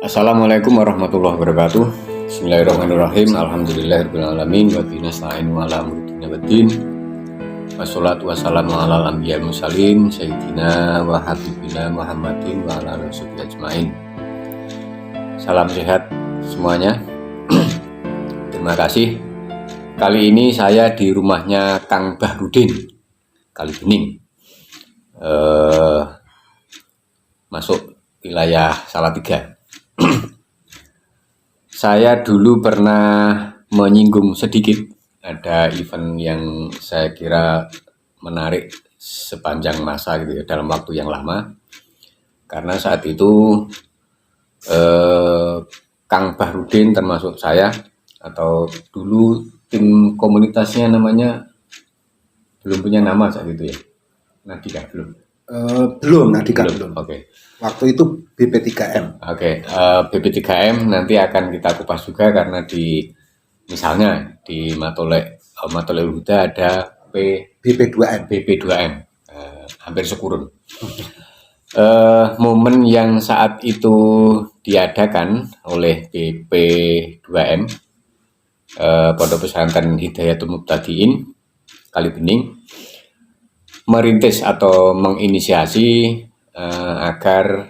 Assalamualaikum warahmatullahi wabarakatuh. Bismillahirrahmanirrahim. Alhamdulillahirrahmanirrahim. Wa bihi nasta'inu ala amri dunya waddin. Wassalatu wassalamu ala anbiya mursalin sayyidina wa habibina Muhammadin wa ala alihi ajmain. Salam sehat semuanya. Terima kasih. Kali ini saya di rumahnya Kang Bahrudin Kalibening, masuk wilayah Salatiga. Saya dulu pernah menyinggung sedikit ada event yang saya kira menarik sepanjang masa gitu ya, dalam waktu yang lama. Karena saat itu Kang Bahrudin termasuk saya, atau dulu tim komunitasnya namanya belum punya nama saat itu ya. Nadika belum. Belum, Nadika belum. Oke. Waktu itu BP3M. Oke, BP3M nanti akan kita kupas juga karena misalnya di Matole Huda ada BP2M, hampir sekurun. Momen yang saat itu diadakan oleh BP2M, Pondok Pesantren Hidayatul Mubtadiin Kalibening, merintis atau menginisiasi agar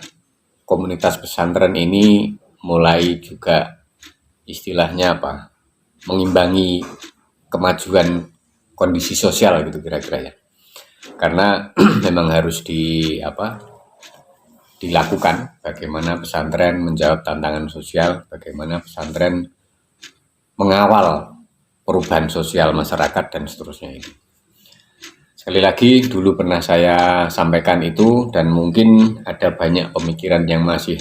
komunitas pesantren ini mulai juga istilahnya mengimbangi kemajuan kondisi sosial gitu kira-kira ya. Karena memang harus dilakukan bagaimana pesantren menjawab tantangan sosial, bagaimana pesantren mengawal perubahan sosial masyarakat dan seterusnya ini. Sekali lagi, dulu pernah saya sampaikan itu dan mungkin ada banyak pemikiran yang masih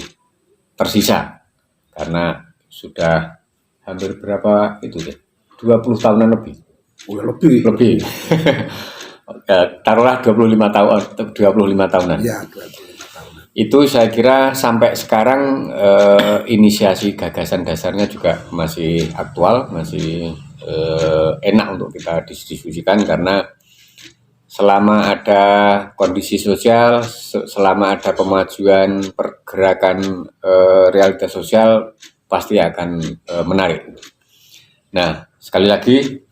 tersisa karena sudah hampir berapa itu ya? 20 tahunan lebih. Lebih. Taruhlah 25 tahunan. Ya, 25 tahunan. Itu saya kira sampai sekarang inisiasi gagasan dasarnya juga masih aktual, masih enak untuk kita diskusikan karena selama ada kondisi sosial, selama ada kemajuan pergerakan realitas sosial, pasti akan menarik. Nah, sekali lagi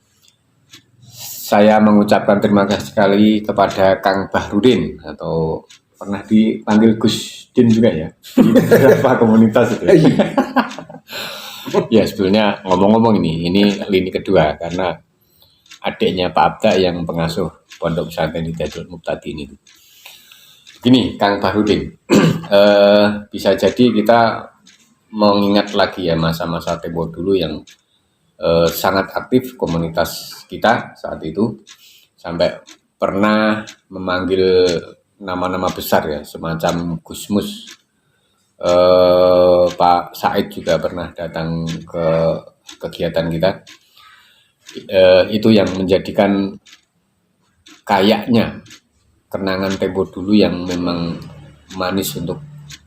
saya mengucapkan terima kasih sekali kepada Kang Bahrudin, atau pernah dipanggil Gus Din juga ya di beberapa komunitas itu. Ya, sebetulnya ngomong-ngomong ini lini kedua karena adiknya Pak Abda yang pengasuh Pondok Pesantren Hidayatul Mubtadiin itu. Gini, Kang Bahrudin, bisa jadi kita mengingat lagi ya masa-masa tempo dulu yang sangat aktif komunitas kita saat itu, sampai pernah memanggil nama-nama besar ya, semacam Gusmus. Pak Said juga pernah datang ke kegiatan kita. Itu yang menjadikan kayaknya kenangan tempo dulu yang memang manis untuk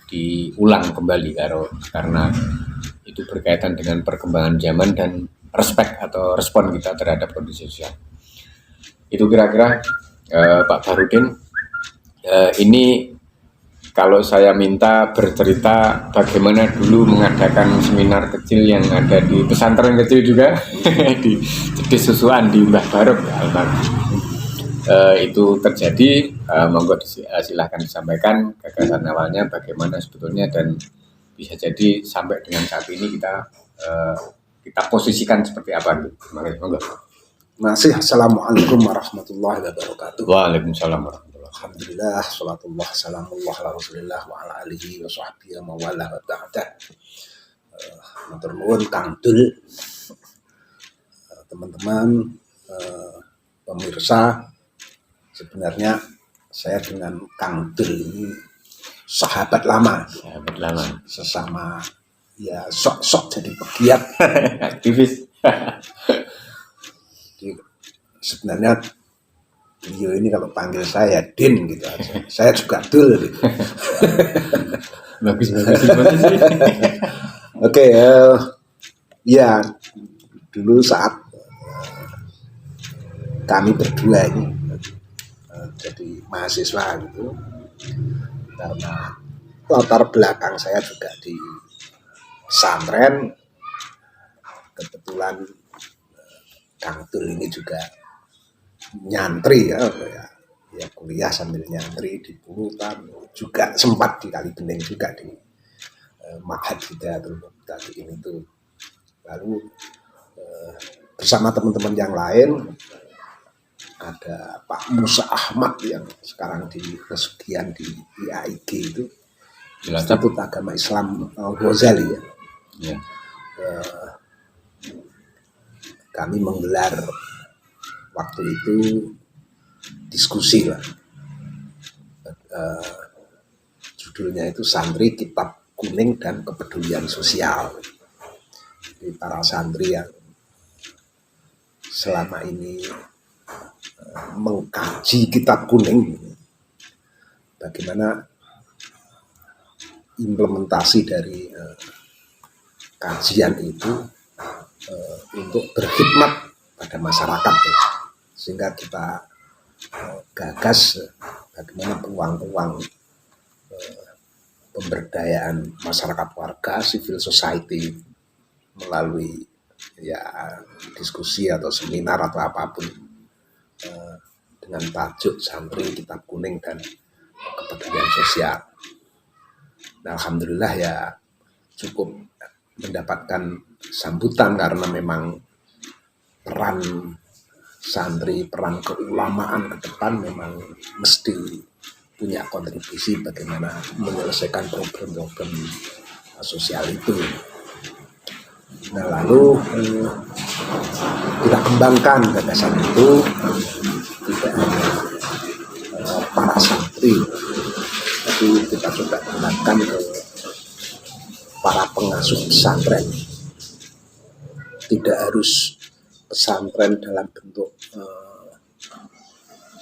diulang kembali karena itu berkaitan dengan perkembangan zaman dan respon kita terhadap kondisi sosial. Itu kira-kira Pak Bahrudin, ini kalau saya minta bercerita bagaimana dulu mengadakan seminar kecil yang ada di pesantren kecil juga di Susuan di Mbah Barok itu terjadi, monggo silahkan disampaikan gagasan awalnya bagaimana sebetulnya, dan bisa jadi sampai dengan saat ini kita posisikan seperti apa gitu. Monggo. Masih Assalamualaikum warahmatullahi wabarakatuh. Waalaikumsalam warahmatullahi. Alhamdulillah, salatullah, salamullah ala rasulillah wa ala alihi wa sahbihi wa mawala wa ta'ala. Matur nuwun Kang Dul, teman-teman, pemirsa. Sebenarnya saya dengan Kang Dul ini sahabat lama, sesama ya sok-sok jadi pegiat aktivis. Jadi, sebenarnya beliau ini kalau panggil saya Din gitu aja, saya juga Dul gitu. Bagus. Oke, ya dulu saat kami berdua ini jadi mahasiswa gitu, karena latar belakang saya juga di pesantren. Kebetulan Kang Tul ini juga nyantri ya kuliah sambil nyantri di Pulutan, juga sempat di Kalibening juga di Ma'had Hidayatul Muqtadiin itu. Lalu bersama teman-teman yang lain ada Pak Musa Ahmad yang sekarang di Pesugihan di IAIG itu, Institut Agama Islam Al-Ghazali ya. Ya. Kami menggelar waktu itu diskusi lah. Judulnya itu Santri Kitab Kuning dan Kepedulian Sosial. Jadi para santri yang selama ini mengkaji Kitab Kuning, bagaimana implementasi dari kajian itu untuk berkhidmat pada masyarakat ya. Sehingga kita gagas bagaimana peluang-peluang pemberdayaan masyarakat warga, civil society melalui ya diskusi atau seminar atau apapun dengan tajuk Santri Kitab Kuning dan Kepedulian Sosial. Nah, alhamdulillah ya cukup mendapatkan sambutan karena memang peran santri, peran keulamaan ke depan memang mesti punya kontribusi bagaimana menyelesaikan problem-problem sosial itu. Nah, lalu kita kembangkan gagasan itu tidak hanya para santri, tapi kita coba kembangkan ke para pengasuh pesantren. Tidak harus pesantren dalam bentuk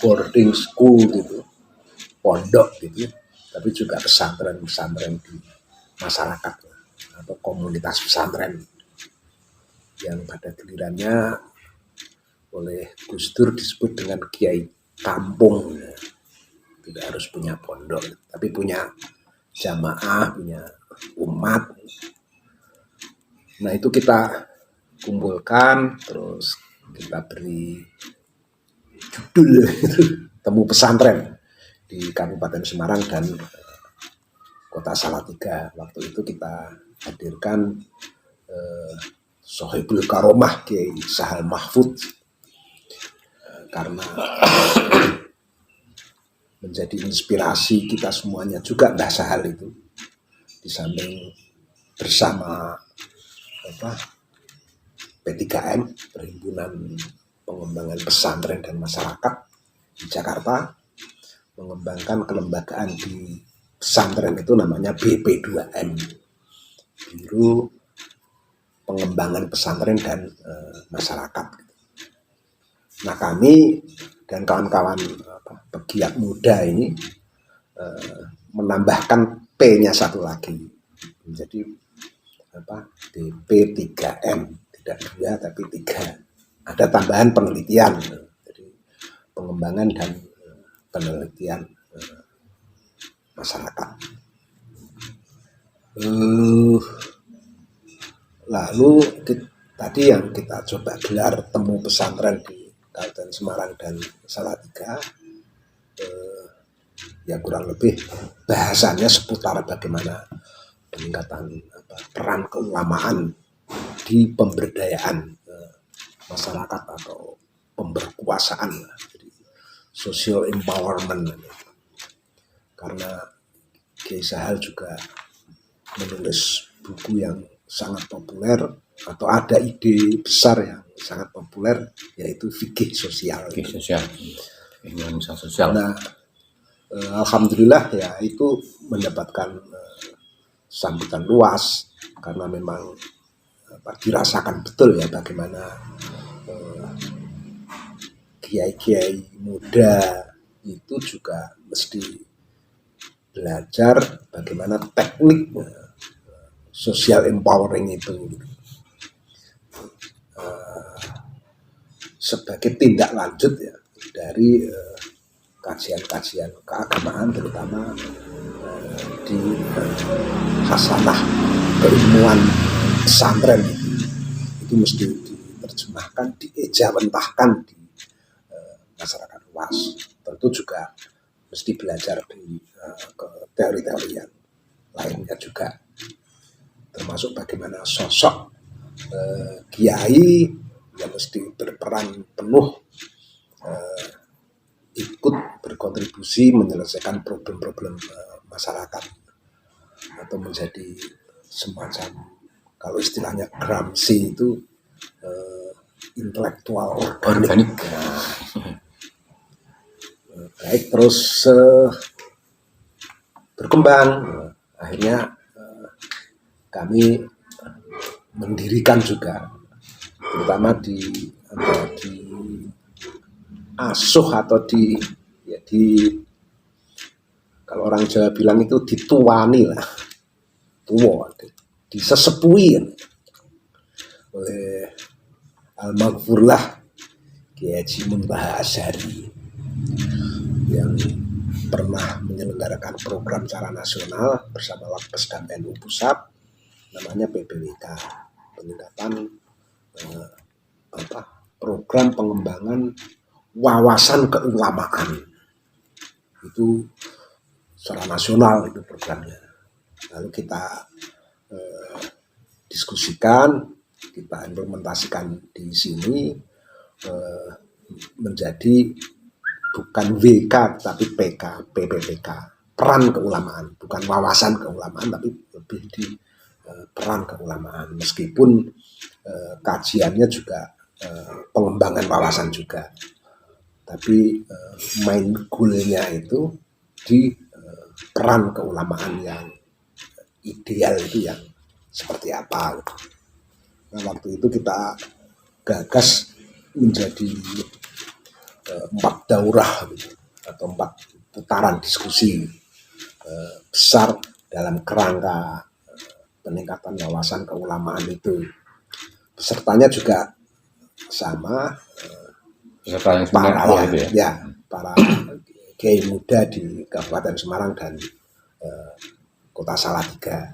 boarding school gitu, pondok gitu, tapi juga pesantren-pesantren di masyarakat atau komunitas pesantren yang pada gilirannya oleh Gus Dur disebut dengan kiai kampung. Tidak harus punya pondok, tapi punya jamaah, punya umat. Nah, itu kita kumpulkan, terus kita beri judul Temu Pesantren di Kabupaten Semarang dan Kota Salatiga. Waktu itu kita hadirkan Sohibul Karomah Kiai Sahal Mahfud, karena menjadi inspirasi kita semuanya juga Mbah Sahal itu, di samping bersama P3M, Perhimpunan Pengembangan Pesantren dan Masyarakat di Jakarta, mengembangkan kelembagaan di pesantren itu namanya BP2M, Biro Pengembangan Pesantren dan Masyarakat. Nah, kami dan kawan-kawan pegiat muda ini menambahkan P-nya satu lagi menjadi BP3M, tidak 2 tapi 3. Ada tambahan penelitian, jadi pengembangan dan penelitian masyarakat. Lalu tadi yang kita coba gelar Temu Pesantren di Kabupaten Semarang dan Salatiga, ya kurang lebih bahasanya seputar bagaimana peningkatan peran keulamaan di pemberdayaan masyarakat atau pemberkuasaan, jadi social empowerment. Karena Kiai Sahal juga menulis buku yang sangat populer atau ada ide besar yang sangat populer, yaitu fikih sosial. Fikih sosial, sosial. Nah, alhamdulillah ya itu mendapatkan sambutan luas karena memang dirasakan betul ya bagaimana kiai-kiai muda itu juga mesti belajar bagaimana teknik social empowering itu sebagai tindak lanjut ya dari kajian-kajian keagamaan, terutama di hasanah keilmuan pesantren itu mesti diterjemahkan, diejawantahkan di masyarakat luas. Tentu juga mesti belajar di ke teori-teori yang lainnya juga, termasuk bagaimana sosok kiai yang mesti berperan penuh ikut berkontribusi menyelesaikan problem-problem masyarakat, atau menjadi semacam, kalau istilahnya Gramsci itu intelektual organik. Baik, terus berkembang, akhirnya kami mendirikan juga, terutama di asuh atau di kalau orang Jawa bilang itu dituani lah, disesepui oleh Almarhumlah Kiai Haji Muntaha Asy'ari yang pernah menyelenggarakan program secara nasional bersama Lakpesdam NU Pusat, namanya PPWK, peningkatan program pengembangan wawasan keulamaan. Itu secara nasional itu programnya. Lalu kita diskusikan, kita implementasikan di sini menjadi bukan WK tapi PPPK, peran keulamaan, bukan wawasan keulamaan tapi lebih di peran keulamaan, meskipun kajiannya juga pengembangan wawasan juga, tapi main goalnya itu di peran keulamaan yang ideal itu yang seperti apa. Nah, waktu itu kita gagas menjadi 4 daurah atau 4 putaran diskusi besar dalam kerangka peningkatan wawasan keulamaan itu. Pesertanya juga sama, para kiai muda di Kabupaten Semarang dan Kota Salatiga.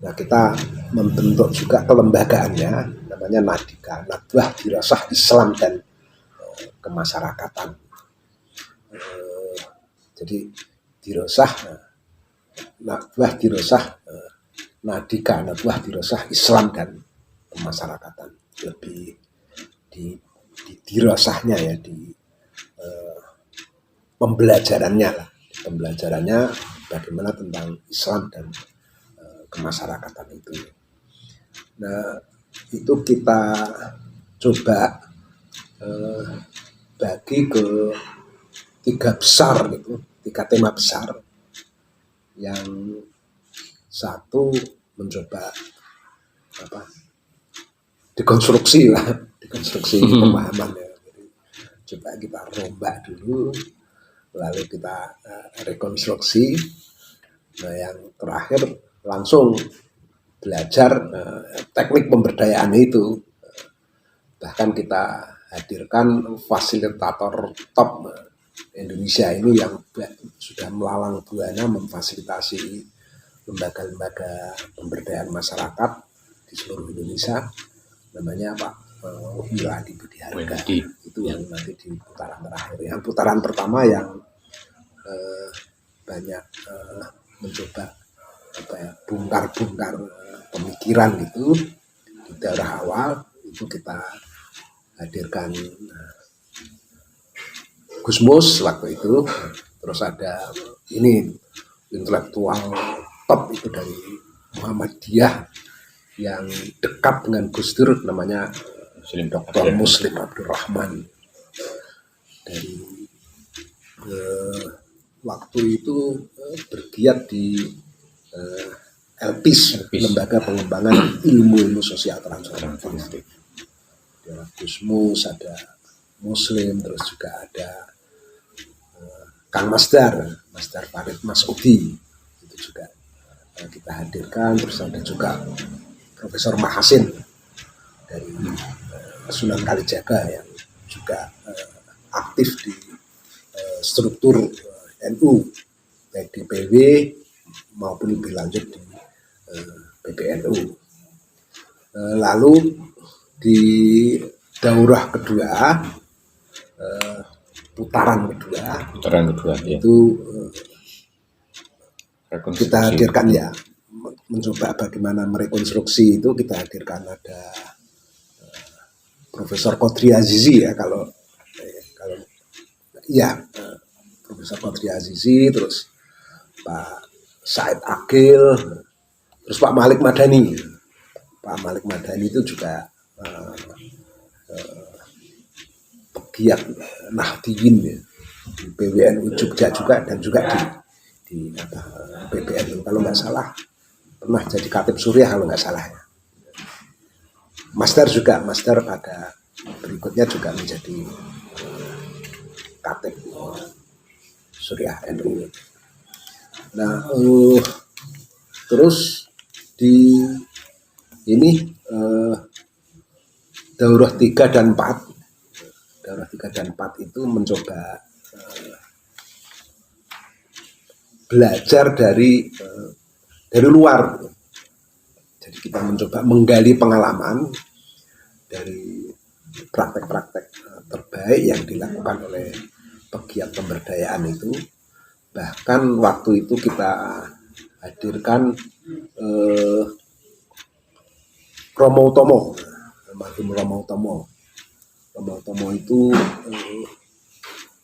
Nah, kita membentuk juga kelembagaannya, namanya Nadika, Nadwah Dirasah Islam dan Kemasyarakatan. Jadi dirasah, Nadwah Dirasah, Nadika, Nadwah Dirasah Islam dan Kemasyarakatan. Lebih di dirasahnya ya, di pembelajarannya lah, pembelajarannya bagaimana tentang Islam dan kemasyarakatan itu. Nah, itu kita coba bagi ke 3 besar gitu, 3 tema besar. Yang satu mencoba dekonstruksi pemahaman ya. Jadi, coba kita rombak dulu, lalu kita rekonstruksi. Nah, yang terakhir langsung belajar teknik pemberdayaan itu. Bahkan kita hadirkan fasilitator top Indonesia ini yang sudah melalang buana memfasilitasi lembaga-lembaga pemberdayaan masyarakat di seluruh Indonesia, namanya Pak Wiladi Budiharga. Itu yang nanti di putaran terakhir. Yang putaran pertama yang banyak mencoba bongkar-bongkar pemikiran gitu di daerah awal, itu kita hadirkan Gusmus waktu itu. Terus ada ini intelektual top itu dari Muhammadiyah yang dekat dengan Gus Dur, namanya Dr. Muslim Abdurrahman. Dari waktu itu bergiat di LPIS, Lembaga Pengembangan Ilmu Sosial Transformatif. Ada Gusmus, ada Muslim, terus juga ada Kang Masdar Farid Masudi, itu juga kita hadirkan. Terus ada juga Profesor Mahasin dari Sunan Kalijaga yang juga aktif di struktur NU, baik di PW maupun lebih lanjut di PBNU. Lalu di daurah kedua, putaran kedua ya. itu kita Rekonstruksi. hadirkan ya, mencoba bagaimana merekonstruksi itu. Kita hadirkan ada Profesor Qodri Azizi ya, kalau Profesor Qodri Azizi, terus Pak Said Akil, terus Pak Malik Madani. Pak Malik Madani itu juga pegiat Nahdiyin ya, di PWNU Jogja juga, dan juga di PBNU kalau nggak salah pernah jadi Katib Suriah kalau nggak salah ya. Master pada berikutnya juga menjadi Katib Suriah NU. Nah, terus di ini daurah 3 dan 4 itu mencoba belajar dari luar. Jadi kita mencoba menggali pengalaman dari praktek-praktek terbaik yang dilakukan oleh pegiat pemberdayaan itu. Bahkan waktu itu kita hadirkan Romo Utomo, almarhum Romo Utomo. Romo Utomo itu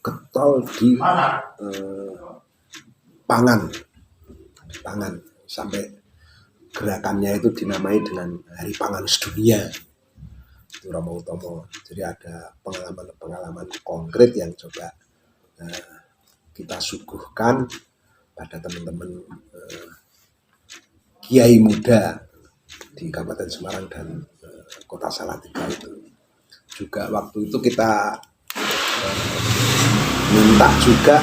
getol di pangan sampai gerakannya itu dinamai dengan Hari Pangan Sedunia. Itu Romo Utomo. Jadi ada pengalaman konkret yang coba kita suguhkan pada teman-teman kiai muda di Kabupaten Semarang dan Kota Salatiga itu. Juga waktu itu kita minta juga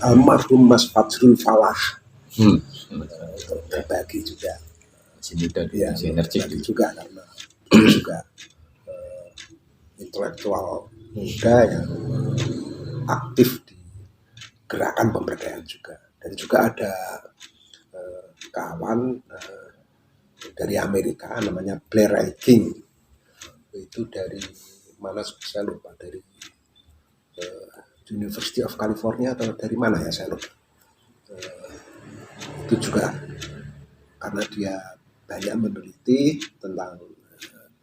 almarhum Mas Fajrul Falah untuk berbagi juga. Ya, energik juga, karena dia juga intelektual muda yang aktif di gerakan pemberdayaan juga. Dan juga ada kawan dari Amerika namanya Blair King, itu dari mana saya lupa, dari University of California atau dari mana ya saya lupa. Itu juga karena dia banyak meneliti tentang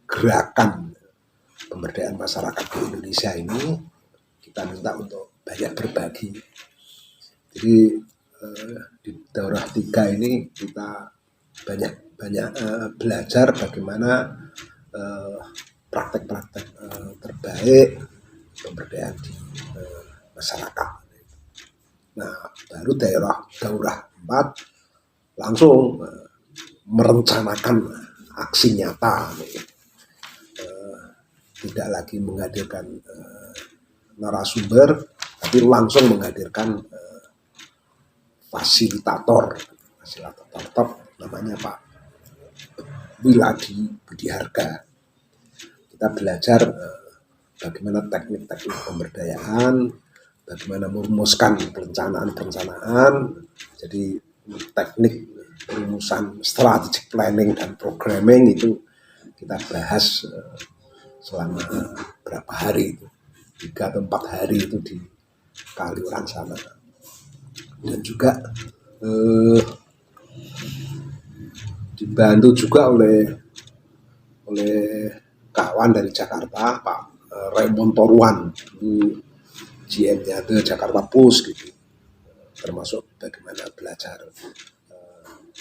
gerakan pemberdayaan masyarakat di Indonesia ini, kita minta untuk banyak berbagi. Jadi di daurah 3 ini kita banyak belajar bagaimana praktek-praktek terbaik pemberdayaan di masyarakat. Nah, baru daurah 4 langsung merencanakan aksi nyata, tidak lagi menghadirkan narasumber, tapi langsung menghadirkan fasilitator top, namanya Pak Wiladi Budiharga. Kita belajar bagaimana teknik-teknik pemberdayaan, bagaimana merumuskan perencanaan, jadi teknik perumusan strategic planning dan programming itu kita bahas selama berapa hari itu, 3 atau 4 hari itu di Kaliurang sana. Dan juga dibantu juga oleh kawan dari Jakarta, Pak Raymond Toruan, dulu GM-nya ke Jakarta Post gitu, termasuk bagaimana belajar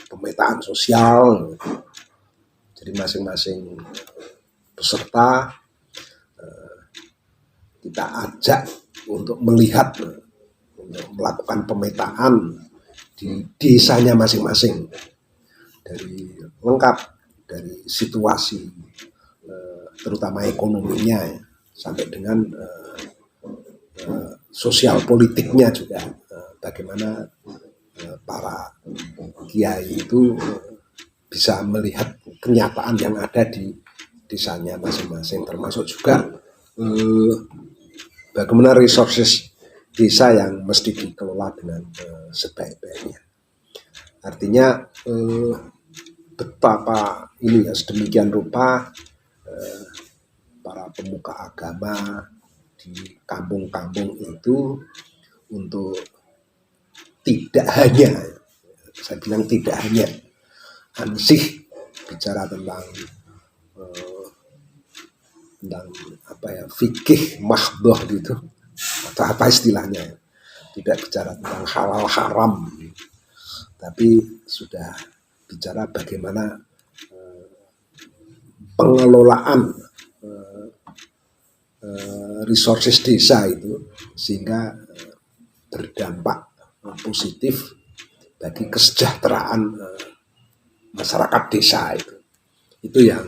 pemetaan sosial. Jadi masing-masing peserta kita ajak untuk melihat, untuk melakukan pemetaan di desanya masing-masing, dari lengkap dari situasi terutama ekonominya ya, sampai dengan sosial politiknya juga, bagaimana para kiai itu bisa melihat kenyataan yang ada di desanya masing-masing, termasuk juga bagaimana resources desa yang mesti dikelola dengan sebaik-baiknya. Artinya betapa ini ya sedemikian rupa para pemuka agama di kampung-kampung itu untuk tidak hanya, saya bilang tidak hanya ansih bicara tentang apa ya, fikih mahdoh gitu atau apa istilahnya, tidak bicara tentang halal haram, tapi sudah bicara bagaimana pengelolaan resources desa itu sehingga berdampak positif bagi kesejahteraan masyarakat desa itu yang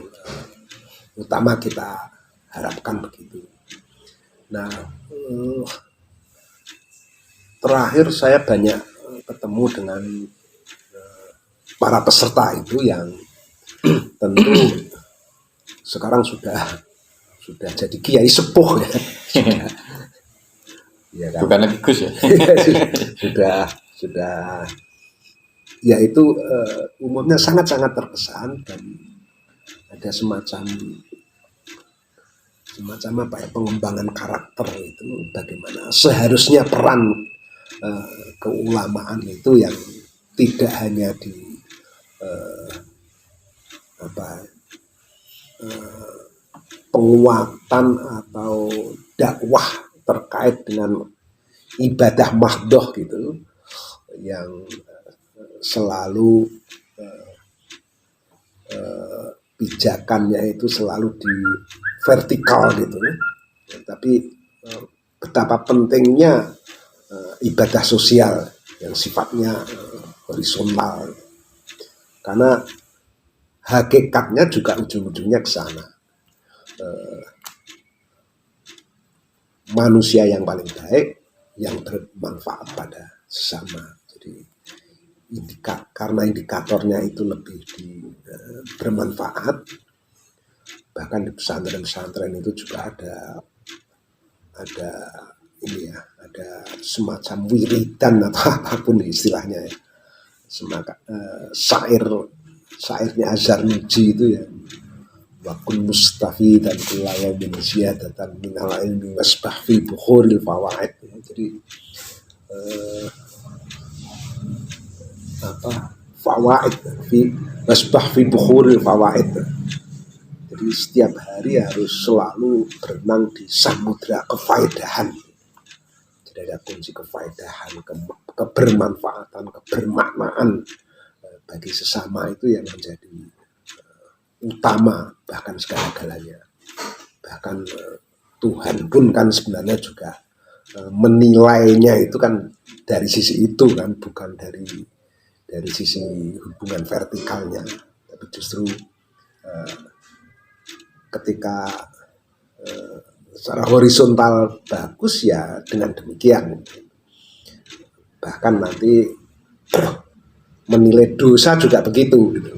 utama kita harapkan begitu. Nah, terakhir saya banyak ketemu dengan para peserta itu yang tentu sekarang sudah jadi kiai sepuh ya. Ya kan? Bukan lagi Gus ya. sudah ya itu umumnya sangat-sangat terkesan dan ada semacam apa ya, pengembangan karakter itu, bagaimana seharusnya peran keulamaan itu yang tidak hanya di penguatan atau dakwah terkait dengan ibadah mahdoh gitu, yang selalu pijakannya itu selalu di vertikal gitu, tapi betapa pentingnya ibadah sosial yang sifatnya horizontal, karena hakikatnya juga ujung-ujungnya ke sana. Manusia yang paling baik yang bermanfaat pada sesama. Jadi karena indikatornya itu lebih bermanfaat, bahkan di pesantren-pesantren itu juga ada ini ya, ada semacam wiridan atau apapun istilahnya ya, syairnya Azhar Nuji itu ya, wakul mustafi dan kulaya bin ziyadatan minal ilmi wasbah fi bukhuril fawaid. Jadi fawaid fi wasbah fi bukhuril fawaid. Jadi setiap hari harus selalu berenang di samudra kefaedahan. Jadi ada kunci kefaedahan, kebermanfaatan, kebermaknaan bagi sesama itu yang menjadi utama, bahkan segala-galanya. Bahkan Tuhan pun kan sebenarnya juga menilainya itu kan dari sisi itu kan, bukan dari sisi hubungan vertikalnya, tapi justru ketika secara horizontal bagus ya dengan demikian. Bahkan nanti menilai dosa juga begitu gitu.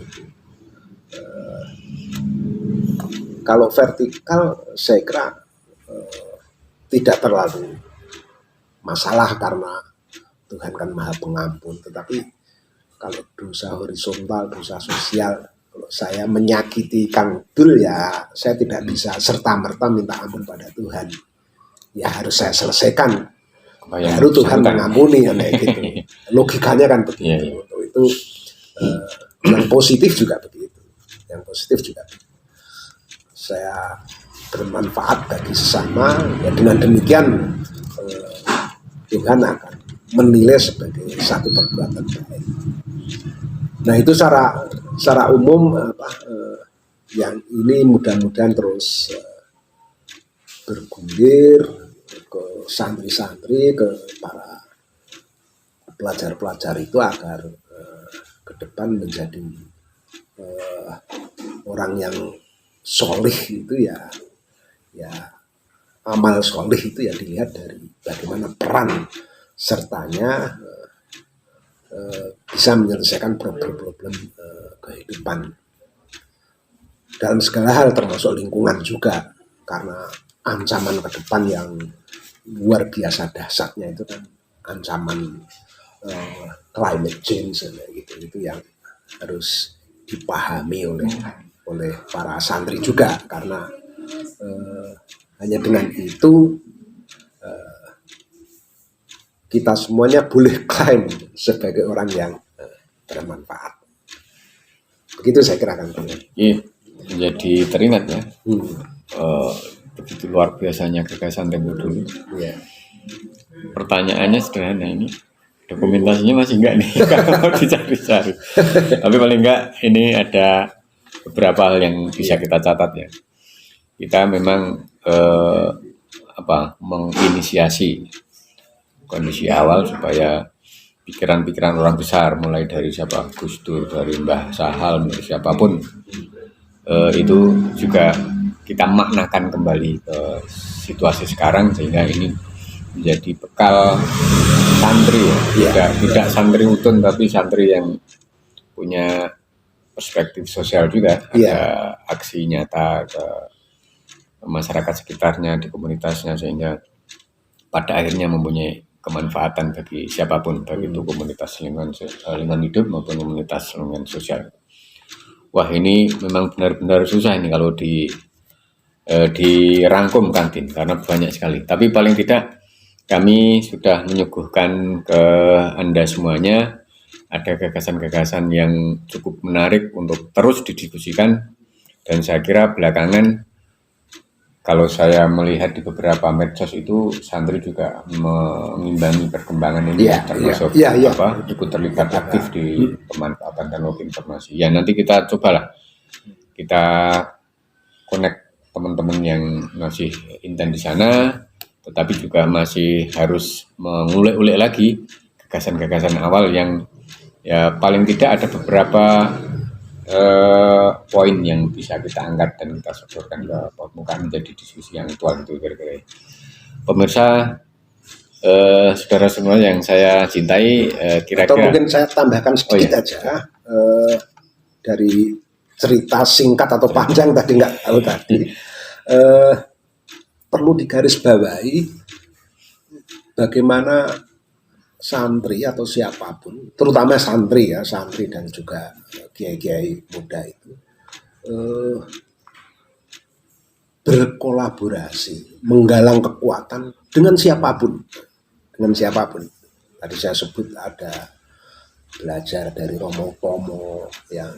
Kalau vertikal saya kira tidak terlalu masalah karena Tuhan kan Maha Pengampun, tetapi kalau dosa horizontal, dosa sosial, kalau saya menyakiti Kang Dul ya saya tidak bisa serta-merta minta ampun pada Tuhan. Ya harus saya selesaikan. Baru Tuhan mengampuni kan gitu. Logikanya kan begitu. Itu yang positif juga begitu. Yang positif juga begitu. Saya bermanfaat bagi sesama, ya dengan demikian Tuhan akan menilai sebagai satu perbuatan baik. Nah itu secara umum yang ini mudah-mudahan terus bergulir ke santri-santri, ke para pelajar-pelajar itu agar ke depan menjadi orang yang solih itu ya amal solih itu ya dilihat dari bagaimana peran sertanya bisa menyelesaikan problem-problem kehidupan dalam segala hal, termasuk lingkungan juga, karena ancaman ke depan yang luar biasa dahsyatnya itu kan ancaman climate change gitu, itu yang harus dipahami oleh para santri juga, karena hanya dengan itu kita semuanya boleh klaim sebagai orang yang bermanfaat. Begitu saya kira kan. Iya, menjadi teringat ya. Begitu luar biasanya gagasan Tempo dulu. Iya. Pertanyaannya sederhana, ini dokumentasinya masih enggak nih kalau dicari-cari. Tapi paling enggak ini ada beberapa hal yang bisa kita catat ya. Kita memang menginisiasi kondisi awal supaya pikiran-pikiran orang besar, mulai dari siapa Gus Dur, dari Mbah Sahal, siapapun, itu juga kita maknakan kembali ke situasi sekarang, sehingga ini menjadi bekal santri ya. Tidak santri utun, tapi santri yang punya perspektif sosial juga, ada aksi nyata ke masyarakat sekitarnya, di komunitasnya, sehingga pada akhirnya mempunyai kemanfaatan bagi siapapun, baik itu komunitas lingkungan hidup maupun komunitas lingkungan sosial. Wah, ini memang benar-benar susah ini kalau dirangkum Kantin, karena banyak sekali. Tapi paling tidak kami sudah menyuguhkan ke Anda semuanya ada gagasan-gagasan yang cukup menarik untuk terus didiskusikan, dan saya kira belakangan kalau saya melihat di beberapa medsos itu santri juga mengimbangi perkembangan ini, termasuk ikut terlibat aktif di pemanfaatan teknologi informasi. Ya, nanti kita cobalah kita connect teman-teman yang masih intent di sana, tetapi juga masih harus mengulik-ulik lagi gagasan-gagasan awal yang ya paling tidak ada beberapa poin yang bisa kita angkat dan kita sodorkan ke permukaan menjadi diskusi yang aktual itu kira-kira. Pemirsa, saudara semua yang saya cintai, kira-kira. Atau mungkin saya tambahkan sedikit aja dari cerita singkat atau panjang tadi nggak tahu tadi. Perlu digarisbawahi bagaimana santri atau siapapun, terutama santri dan juga kiai-kiai muda itu berkolaborasi, menggalang kekuatan dengan siapapun. Tadi saya sebut ada belajar dari Romo Tomo, yang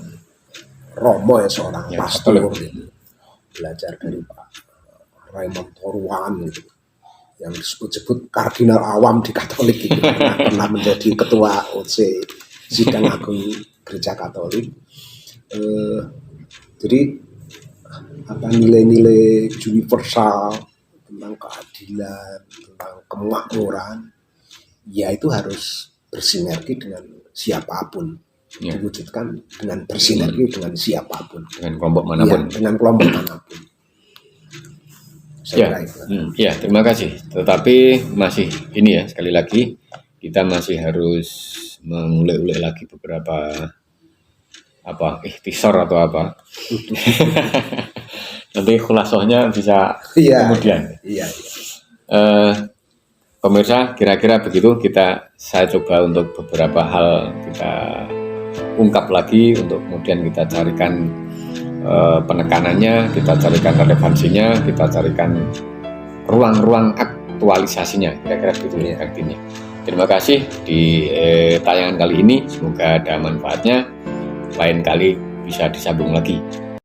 Romo seorang pastor gitu. Belajar dari Pak Raymond Toruan gitu, yang disebut-sebut kardinal awam di Katolik gitu, pernah menjadi ketua OC Sidang Agung Gereja Katolik. Jadi nilai-nilai universal tentang keadilan, tentang kemakmuran, ya itu harus bersinergi dengan siapapun, diwujudkan dengan bersinergi dengan siapapun, dengan kelompok manapun. Ya, terima kasih. Tetapi masih ini ya, sekali lagi kita masih harus mengulik-ulik lagi beberapa ikhtisar atau apa. Nanti khulasohnya bisa kemudian. Pemirsa, kira-kira begitu saya coba untuk beberapa hal kita ungkap lagi, untuk kemudian kita carikan penekanannya, kita carikan relevansinya, kita carikan ruang-ruang aktualisasinya, kira-kira begitu ya artinya. Terima kasih di tayangan kali ini, semoga ada manfaatnya. Lain kali bisa disambung lagi.